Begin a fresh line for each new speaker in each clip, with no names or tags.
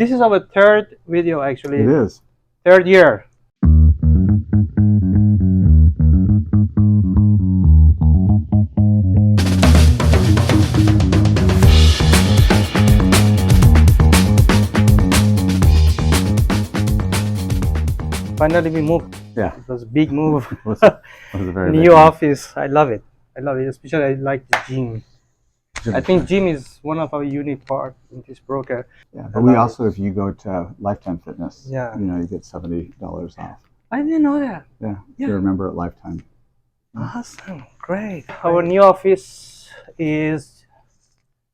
This is our third video actually.
It is.
Third year. Finally we moved.
Yeah.
It was a big move.
It was a very
New
big one.
office. I love it. Especially I like the gym.
Gym
I
is
think
nice.
gym is one of our unique part in this broker.
Yeah,
I
but we
love
also, if you go to Lifetime Fitness,
Yeah.
you get $70 off.
I didn't know that.
Yeah, if
Yeah.
you're a member at Lifetime.
Awesome. Great. Our new office is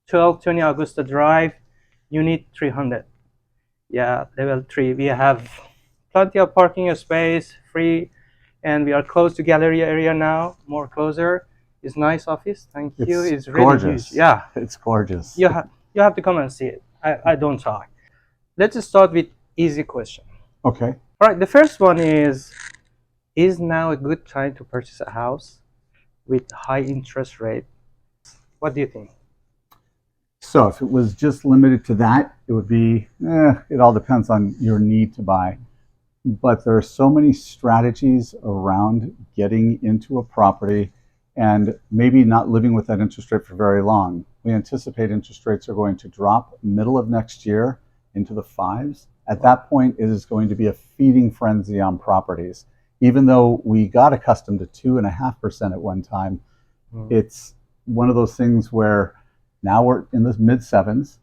1220 Augusta Drive, Unit 300. Yeah, level 3. We have plenty of parking space, free, and we are close to gallery area now, more closer. It's nice office. Thank you. It's really
gorgeous.
huge. Yeah.
It's gorgeous.
You have to come and see it. I don't talk. Let's start with easy question.
Okay.
All right, the first one is now a good time to purchase a house with high interest rate? What do you think?
So if it was just limited to that, it would be, it all depends on your need to buy. But there are so many strategies around getting into a property and maybe not living with that interest rate for very long. We anticipate interest rates are going to drop middle of next year into the fives. At that point, it is going to be a feeding frenzy on properties. Even though we got accustomed to 2.5% at one time, it's one of those things where now we're in the mid sevens.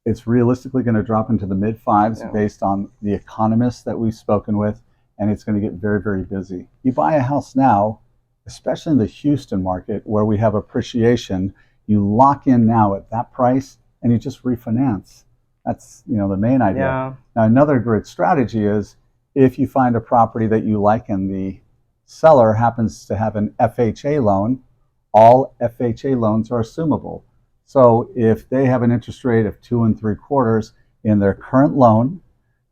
It's realistically going to drop into the mid fives based on the economists that we've spoken with, and it's going to get very, very busy. You buy a house now, especially in the Houston market where we have appreciation, you lock in now at that price and you just refinance. That's the main idea.
Yeah.
Now another great strategy is if you find a property that you like and the seller happens to have an FHA loan, all FHA loans are assumable. So if they have an interest rate of 2 3/4 in their current loan,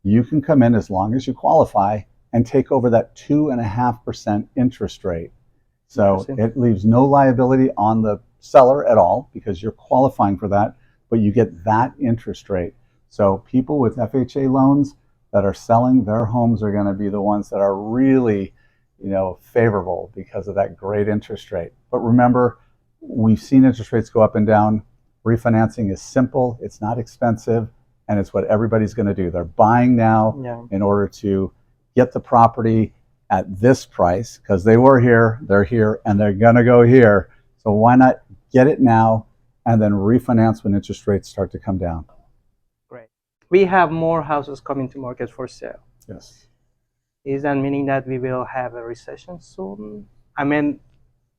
you can come in as long as you qualify and take over that 2.5% interest rate. So it leaves no liability on the seller at all because you're qualifying for that, but you get that interest rate. So people with FHA loans that are selling their homes are going to be the ones that are really, favorable because of that great interest rate. But remember, we've seen interest rates go up and down. Refinancing is simple, it's not expensive, and it's what everybody's going to do. They're buying now in order to get the property at this price because they were here, they're here, and they're going to go here. So why not get it now and then refinance when interest rates start to come down?
Great. We have more houses coming to market for sale.
Yes.
Is that meaning that we will have a recession soon? I mean,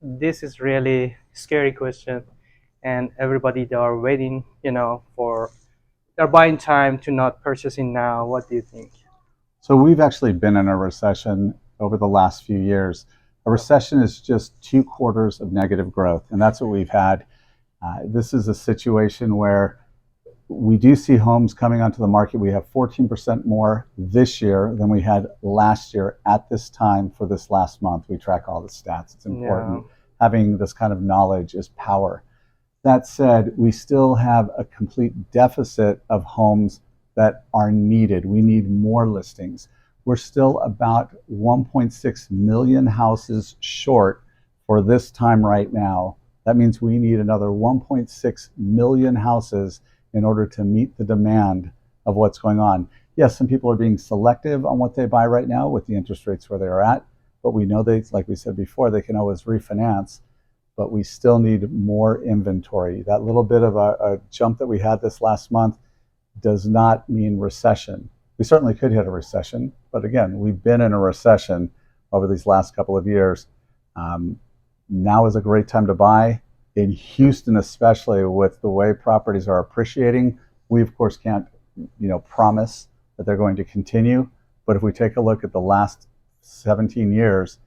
this is really scary question, and everybody they are waiting, they're buying time to not purchasing now. What do you think?
So we've actually been in a recession over the last few years. A recession is just 2 quarters of negative growth, and that's what we've had. This is a situation where we do see homes coming onto the market. We have 14% more this year than we had last year at this time for this last month. We track all the stats. It's important. Having this kind of knowledge is power. That said, we still have a complete deficit of homes that are needed. We need more listings. We're still about 1.6 million houses short for this time right now. That means we need another 1.6 million houses in order to meet the demand of what's going on. Yes, some people are being selective on what they buy right now with the interest rates where they're at, but we know like we said before, they can always refinance, but we still need more inventory. That little bit of a jump that we had this last month does not mean recession. We certainly could hit a recession, but again, we've been in a recession over these last couple of years. Now is a great time to buy. In Houston, especially with the way properties are appreciating, we of course can't, promise that they're going to continue. But if we take a look at the last 17 years,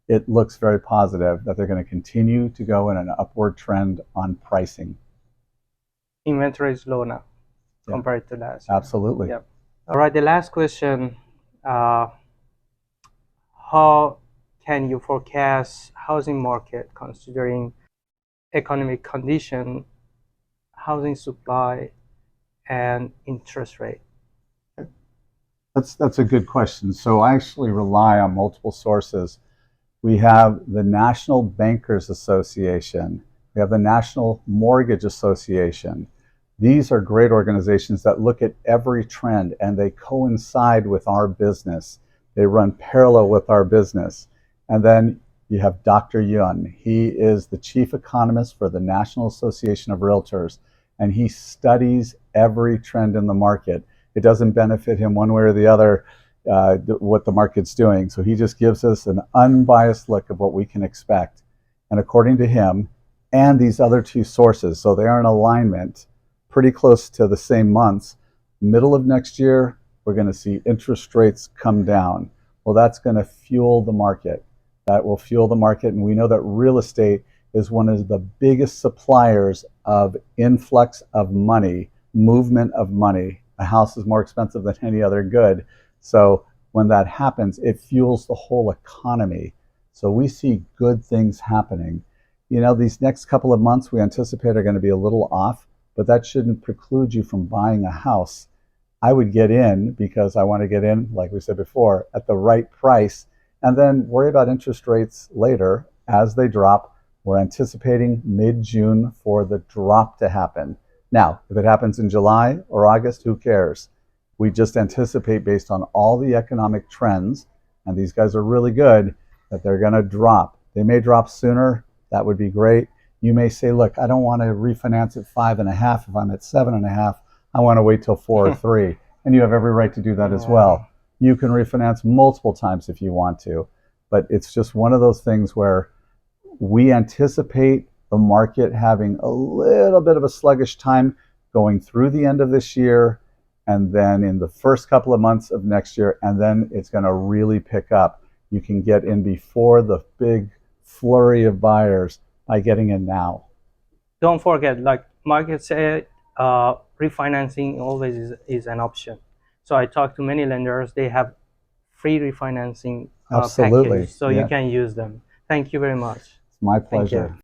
it looks very positive that they're going to continue to go in an upward trend on pricing.
Inventory is low now compared to last year.
Absolutely.
Yep. All right. The last question: how can you forecast housing market considering economic condition, housing supply, and interest rate?
That's a good question. So I actually rely on multiple sources. We have the National Bankers Association. We have the National Mortgage Association. These are great organizations that look at every trend and they coincide with our business. They run parallel with our business. And then you have Dr. Yun. He is the chief economist for the National Association of Realtors, and he studies every trend in the market. It doesn't benefit him one way or the other what the market's doing. So he just gives us an unbiased look of what we can expect. And according to him and these other two sources, so they are in alignment, pretty close to the same months, middle of next year, we're going to see interest rates come down. Well, that's going to fuel the market. That will fuel the market. And we know that real estate is one of the biggest suppliers of influx of money, movement of money. A house is more expensive than any other good. So when that happens, it fuels the whole economy. So we see good things happening. You know, these next couple of months we anticipate are going to be a little off, but that shouldn't preclude you from buying a house. I would get in because I want to get in, like we said before, at the right price and then worry about interest rates later as they drop. We're anticipating mid-June for the drop to happen. Now, if it happens in July or August, who cares? We just anticipate based on all the economic trends, and these guys are really good, that they're going to drop. They may drop sooner. That would be great. You may say, look, I don't want to refinance at 5.5 if I'm at 7.5. I want to wait till 4 or 3. And you have every right to do that as well. You can refinance multiple times if you want to. But it's just one of those things where we anticipate the market having a little bit of a sluggish time going through the end of this year and then in the first couple of months of next year, and then it's going to really pick up. You can get in before the big flurry of buyers by getting in now.
Don't forget, like market said, refinancing always is an option. So I talked to many lenders, they have free refinancing
Absolutely.
package, so
Yeah.
you can use them. Thank you very much.
It's my
Thank you.
pleasure.